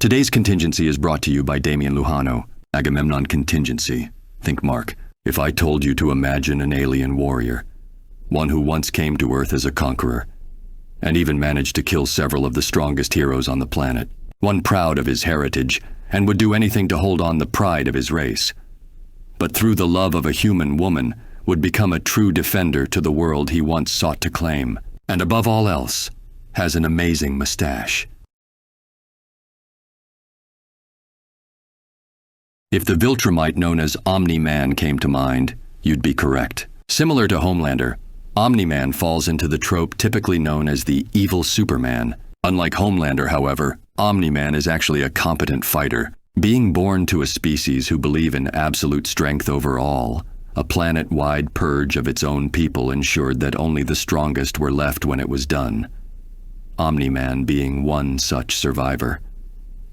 Today's contingency is brought to you by Damian Lujano, Agamemnon Contingency. Think Mark, if I told you to imagine an alien warrior, one who once came to Earth as a conqueror, and even managed to kill several of the strongest heroes on the planet, one proud of his heritage and would do anything to hold on the pride of his race, but through the love of a human woman would become a true defender to the world he once sought to claim, and above all else, has an amazing mustache. If the Viltrumite known as Omni-Man came to mind, you'd be correct. Similar to Homelander, Omni-Man falls into the trope typically known as the evil Superman. Unlike Homelander, however, Omni-Man is actually a competent fighter. Being born to a species who believe in absolute strength over all, a planet-wide purge of its own people ensured that only the strongest were left when it was done. Omni-Man being one such survivor,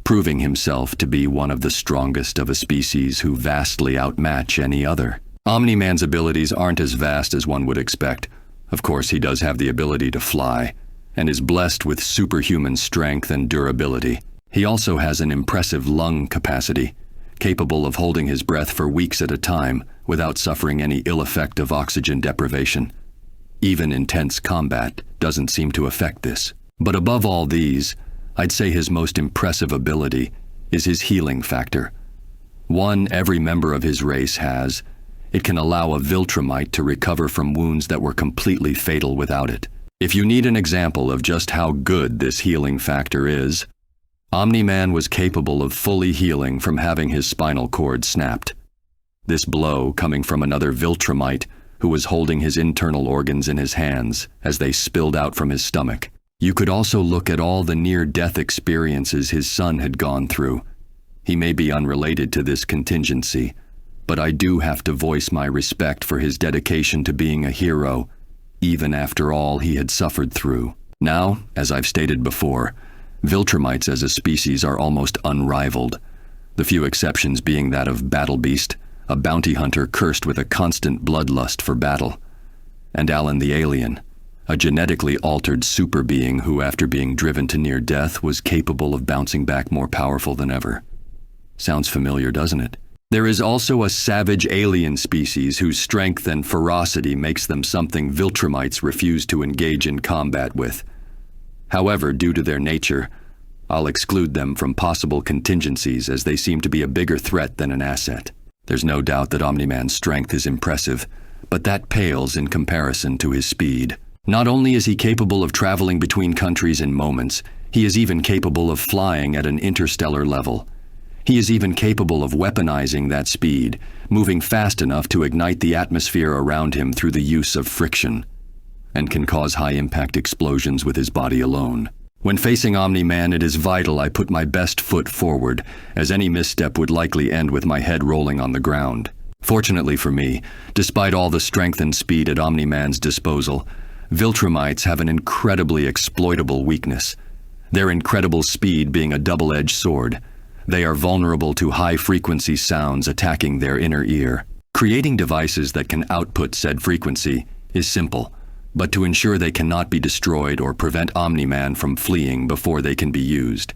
proving himself to be one of the strongest of a species who vastly outmatch any other. Omni-Man's abilities aren't as vast as one would expect. Of course, he does have the ability to fly, and is blessed with superhuman strength and durability. He also has an impressive lung capacity, capable of holding his breath for weeks at a time without suffering any ill effect of oxygen deprivation. Even intense combat doesn't seem to affect this. But above all these, I'd say his most impressive ability is his healing factor. One every member of his race has. It can allow a Viltrumite to recover from wounds that were completely fatal without it. If you need an example of just how good this healing factor is, Omni-Man was capable of fully healing from having his spinal cord snapped. This blow coming from another Viltrumite who was holding his internal organs in his hands as they spilled out from his stomach. You could also look at all the near-death experiences his son had gone through. He may be unrelated to this contingency, but I do have to voice my respect for his dedication to being a hero, even after all he had suffered through. Now, as I've stated before, Viltrumites as a species are almost unrivaled, the few exceptions being that of Battle Beast, a bounty hunter cursed with a constant bloodlust for battle, and Alan the Alien, a genetically altered super being who, after being driven to near death, was capable of bouncing back more powerful than ever. Sounds familiar, doesn't it? There is also a savage alien species whose strength and ferocity makes them something Viltrumites refuse to engage in combat with. However, due to their nature, I'll exclude them from possible contingencies as they seem to be a bigger threat than an asset. There's no doubt that Omni-Man's strength is impressive, but that pales in comparison to his speed. Not only is he capable of traveling between countries in moments, he is even capable of flying at an interstellar level. He is even capable of weaponizing that speed, moving fast enough to ignite the atmosphere around him through the use of friction, and can cause high-impact explosions with his body alone. When facing Omni-Man, it is vital I put my best foot forward, as any misstep would likely end with my head rolling on the ground. Fortunately for me, despite all the strength and speed at Omni-Man's disposal, Viltrumites have an incredibly exploitable weakness, their incredible speed being a double-edged sword. They are vulnerable to high-frequency sounds attacking their inner ear. Creating devices that can output said frequency is simple, but to ensure they cannot be destroyed or prevent Omni-Man from fleeing before they can be used,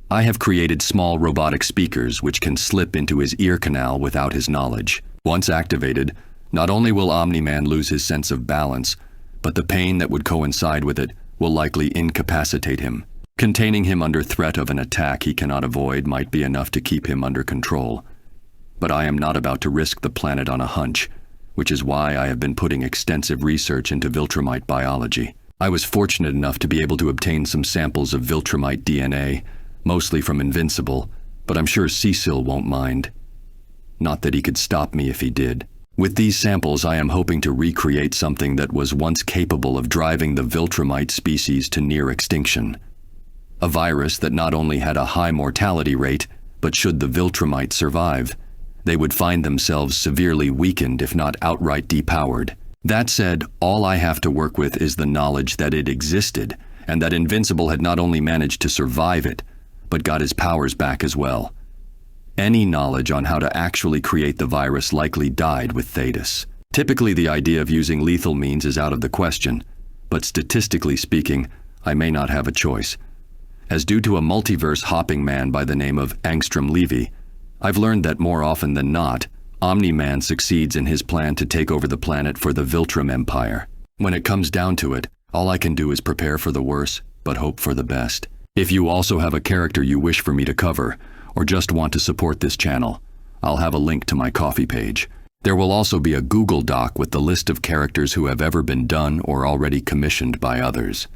I have created small robotic speakers which can slip into his ear canal without his knowledge. Once activated, not only will Omni-Man lose his sense of balance, but the pain that would coincide with it will likely incapacitate him. Containing him under threat of an attack he cannot avoid might be enough to keep him under control. But I am not about to risk the planet on a hunch, which is why I have been putting extensive research into Viltrumite biology. I was fortunate enough to be able to obtain some samples of Viltrumite DNA, mostly from Invincible, but I'm sure Cecil won't mind. Not that he could stop me if he did. With these samples, I am hoping to recreate something that was once capable of driving the Viltrumite species to near extinction. A virus that not only had a high mortality rate, but should the Viltrumite survive, they would find themselves severely weakened if not outright depowered. That said, all I have to work with is the knowledge that it existed, and that Invincible had not only managed to survive it, but got his powers back as well. Any knowledge on how to actually create the virus likely died with Thetis. Typically, the idea of using lethal means is out of the question, but statistically speaking, I may not have a choice. as due to a multiverse-hopping man by the name of Angstrom Levy, I've learned that more often than not, Omni-Man succeeds in his plan to take over the planet for the Viltrum Empire. When it comes down to it, all I can do is prepare for the worst, but hope for the best. If you also have a character you wish for me to cover, or just want to support this channel, I'll have a link to my Ko-fi page. There will also be a Google Doc with the list of characters who have ever been done or already commissioned by others.